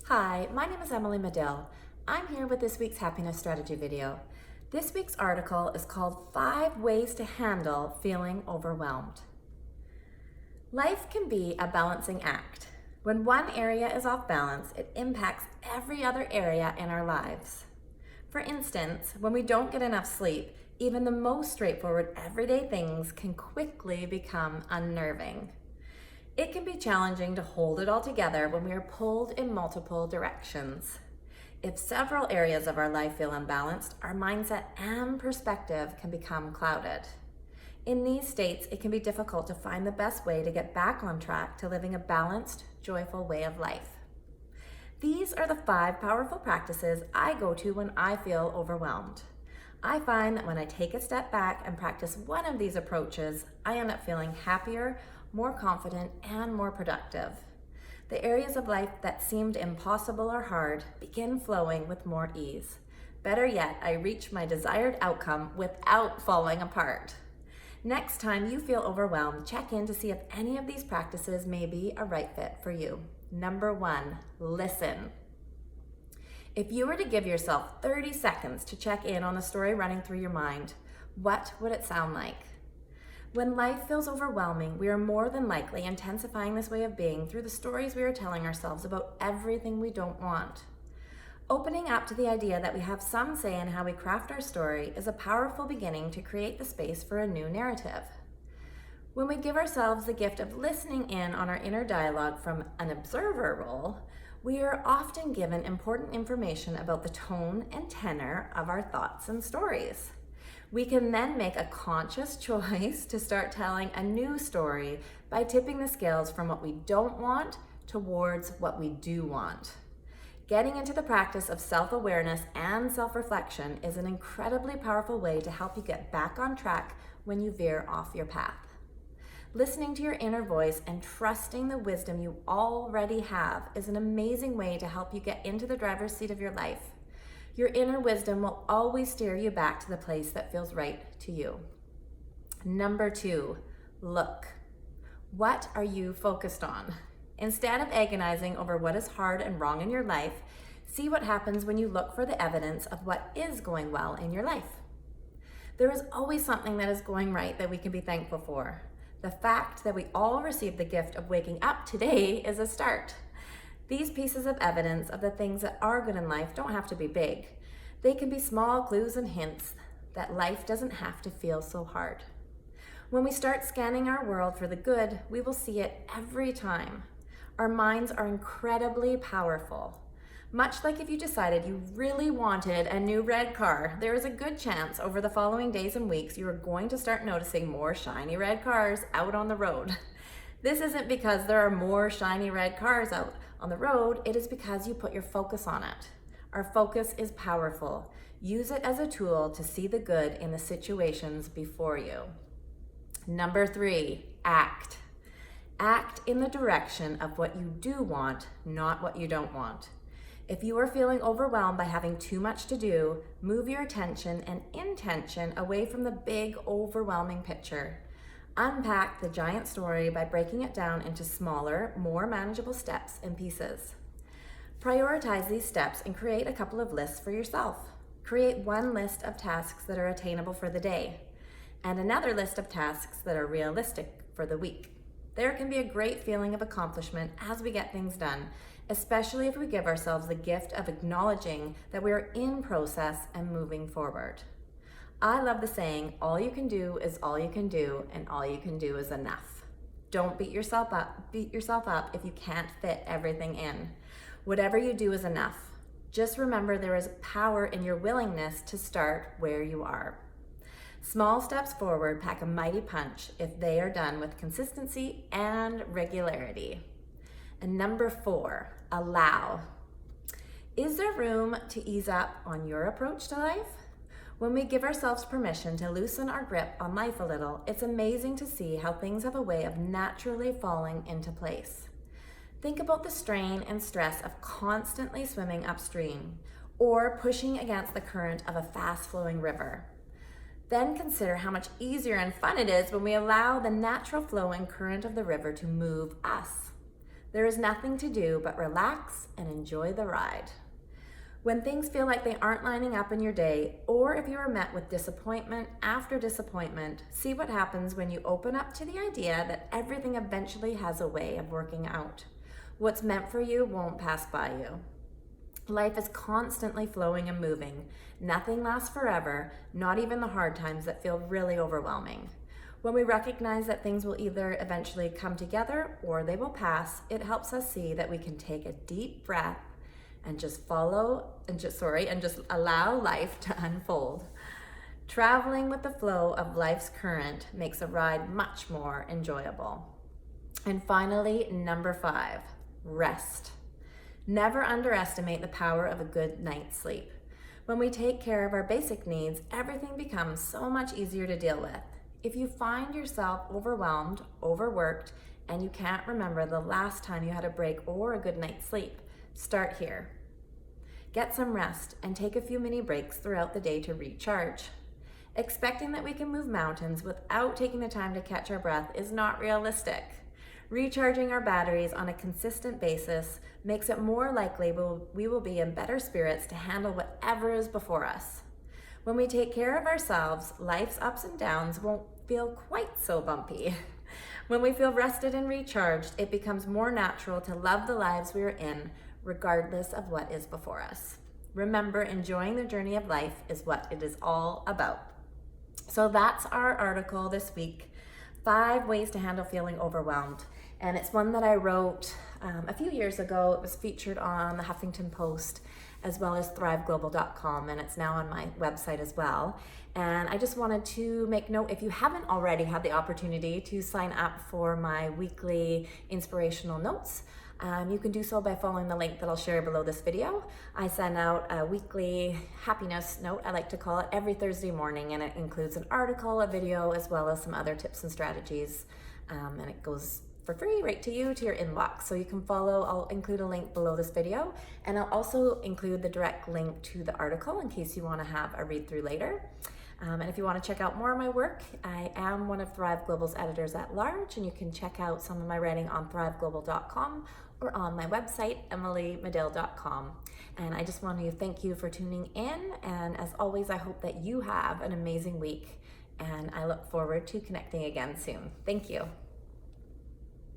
Hi, my name is Madill. I'm here with this week's happiness strategy video. This week's article is called 5 Ways to Handle Feeling Overwhelmed. Life can be a balancing act. When one area is off balance, it impacts every other area in our lives. For instance, when we don't get enough sleep, even the most straightforward everyday things can quickly become unnerving. It can be challenging to hold it all together when we are pulled in multiple directions. If several areas of our life feel unbalanced, our mindset and perspective can become clouded. In these states, it can be difficult to find the best way to get back on track to living a balanced, joyful way of life. These are the 5 powerful practices I go to when I feel overwhelmed. I find that when I take a step back and practice one of these approaches, I end up feeling happier, more confident, and more productive. The areas of life that seemed impossible or hard begin flowing with more ease. Better yet, I reach my desired outcome without falling apart. Next time you feel overwhelmed, check in to see if any of these practices may be a right fit for you. Number 1, listen. If you were to give yourself 30 seconds to check in on the story running through your mind, what would it sound like? When life feels overwhelming, we are more than likely intensifying this way of being through the stories we are telling ourselves about everything we don't want. Opening up to the idea that we have some say in how we craft our story is a powerful beginning to create the space for a new narrative. When we give ourselves the gift of listening in on our inner dialogue from an observer role, we are often given important information about the tone and tenor of our thoughts and stories. We can then make a conscious choice to start telling a new story by tipping the scales from what we don't want towards what we do want. Getting into the practice of self-awareness and self-reflection is an incredibly powerful way to help you get back on track when you veer off your path. Listening to your inner voice and trusting the wisdom you already have is an amazing way to help you get into the driver's seat of your life. Your inner wisdom will always steer you back to the place that feels right to you. Number 2, look. What are you focused on? Instead of agonizing over what is hard and wrong in your life, see what happens when you look for the evidence of what is going well in your life. There is always something that is going right that we can be thankful for. The fact that we all received the gift of waking up today is a start. These pieces of evidence of the things that are good in life don't have to be big. They can be small clues and hints that life doesn't have to feel so hard. When we start scanning our world for the good, we will see it every time. Our minds are incredibly powerful. Much like if you decided you really wanted a new red car, there is a good chance over the following days and weeks you are going to start noticing more shiny red cars out on the road. This isn't because there are more shiny red cars out on the road, it is because you put your focus on it. Our focus is powerful. Use it as a tool to see the good in the situations before you. Number 3, act. Act in the direction of what you do want, not what you don't want. If you are feeling overwhelmed by having too much to do, move your attention and intention away from the big, overwhelming picture. Unpack the giant story by breaking it down into smaller, more manageable steps and pieces. Prioritize these steps and create a couple of lists for yourself. Create one list of tasks that are attainable for the day, and another list of tasks that are realistic for the week. There can be a great feeling of accomplishment as we get things done, especially if we give ourselves the gift of acknowledging that we are in process and moving forward. I love the saying, all you can do is all you can do, and all you can do is enough. Don't beat yourself up if you can't fit everything in. Whatever you do is enough. Just remember there is power in your willingness to start where you are. Small steps forward pack a mighty punch if they are done with consistency and regularity. And number 4, allow. Is there room to ease up on your approach to life? When we give ourselves permission to loosen our grip on life a little, it's amazing to see how things have a way of naturally falling into place. Think about the strain and stress of constantly swimming upstream or pushing against the current of a fast-flowing river. Then consider how much easier and fun it is when we allow the natural flow and current of the river to move us. There is nothing to do but relax and enjoy the ride. When things feel like they aren't lining up in your day, or if you are met with disappointment after disappointment, see what happens when you open up to the idea that everything eventually has a way of working out. What's meant for you won't pass by you. Life is constantly flowing and moving. Nothing lasts forever, not even the hard times that feel really overwhelming. When we recognize that things will either eventually come together or they will pass, it helps us see that we can take a deep breath and just allow life to unfold. Traveling with the flow of life's current makes a ride much more enjoyable. And finally, number 5, rest. Never underestimate the power of a good night's sleep. When we take care of our basic needs, everything becomes so much easier to deal with. If you find yourself overwhelmed, overworked, and you can't remember the last time you had a break or a good night's sleep, start here. Get some rest and take a few mini breaks throughout the day to recharge. Expecting that we can move mountains without taking the time to catch our breath is not realistic. Recharging our batteries on a consistent basis makes it more likely we will be in better spirits to handle whatever is before us. When we take care of ourselves, life's ups and downs won't feel quite so bumpy. When we feel rested and recharged, it becomes more natural to love the lives we are in, regardless of what is before us. Remember, enjoying the journey of life is what it is all about. So that's our article this week, 5 ways to handle feeling overwhelmed. And it's one that I wrote a few years ago. It was featured on the Huffington Post as well as thriveglobal.com, and it's now on my website as well. And I just wanted to make note, if you haven't already had the opportunity to sign up for my weekly inspirational notes, you can do so by following the link that I'll share below this video. I send out a weekly happiness note, I like to call it, every Thursday morning, and it includes an article, a video, as well as some other tips and strategies. And it goes for free right to you, to your inbox. So you can follow, I'll include a link below this video, and I'll also include the direct link to the article in case you want to have a read through later. And if you want to check out more of my work, I am one of Thrive Global's editors at large, and you can check out some of my writing on thriveglobal.com or on my website, emilymadill.com. And I just want to thank you for tuning in, and as always, I hope that you have an amazing week, and I look forward to connecting again soon. Thank you.